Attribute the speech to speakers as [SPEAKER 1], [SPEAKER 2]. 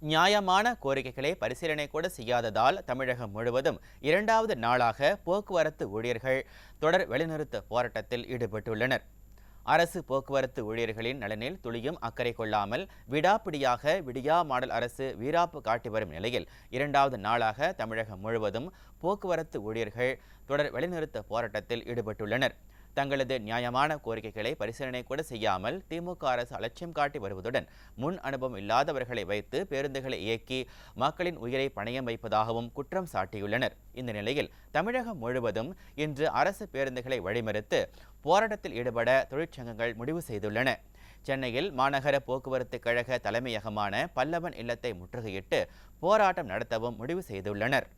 [SPEAKER 1] நியாயமான கோரிக்கைகளை பரிசீலனை கூட செய்யாததால் தமிழகம் முழுவதும் இரண்டாவது நாளாக போக்குவரத்து ஊழியர்கள் தொடர் வேலைநிறுத்த போராட்டத்தில் ஈடுபட்டுள்ளனர். அரசு போக்குவரத்து ஊழியர்களின் நலனில் துளியும் அக்கறை கொள்ளாமல் விடாப்பிடியாக விடியா மாடல் அரசு வீராப்பு காட்டி வரும் நிலையில் இரண்டாவது நாளாக தமிழகம் முழுவதும் போக்குவரத்து ஊழியர்கள் தொடர் வேலைநிறுத்த போராட்டத்தில் ஈடுபட்டுள்ளனர். தங்களது நியாயமான கோரிக்கைகளை பரிசீலனை கூட செய்யாமல் திமுக அரசு அலட்சியம் காட்டி வருவதுடன் முன் அனுபவம் இல்லாதவர்களை வைத்து பேருந்துகளை இயக்கி மக்களின் உயிரை பணயம் வைப்பதாகவும் குற்றம் சாட்டியுள்ளனர். இந்த நிலையில் தமிழகம் முழுவதும் இன்று அரசு பேருந்துகளை வழிமறித்து போராட்டத்தில் ஈடுபட தொழிற்சங்கங்கள் முடிவு செய்துள்ளன. சென்னையில் மாநகர போக்குவரத்து கழக தலைமையகமான பல்லவன் இல்லத்தை முற்றுகையிட்டு போராட்டம் நடத்தவும் முடிவு செய்துள்ளனர்.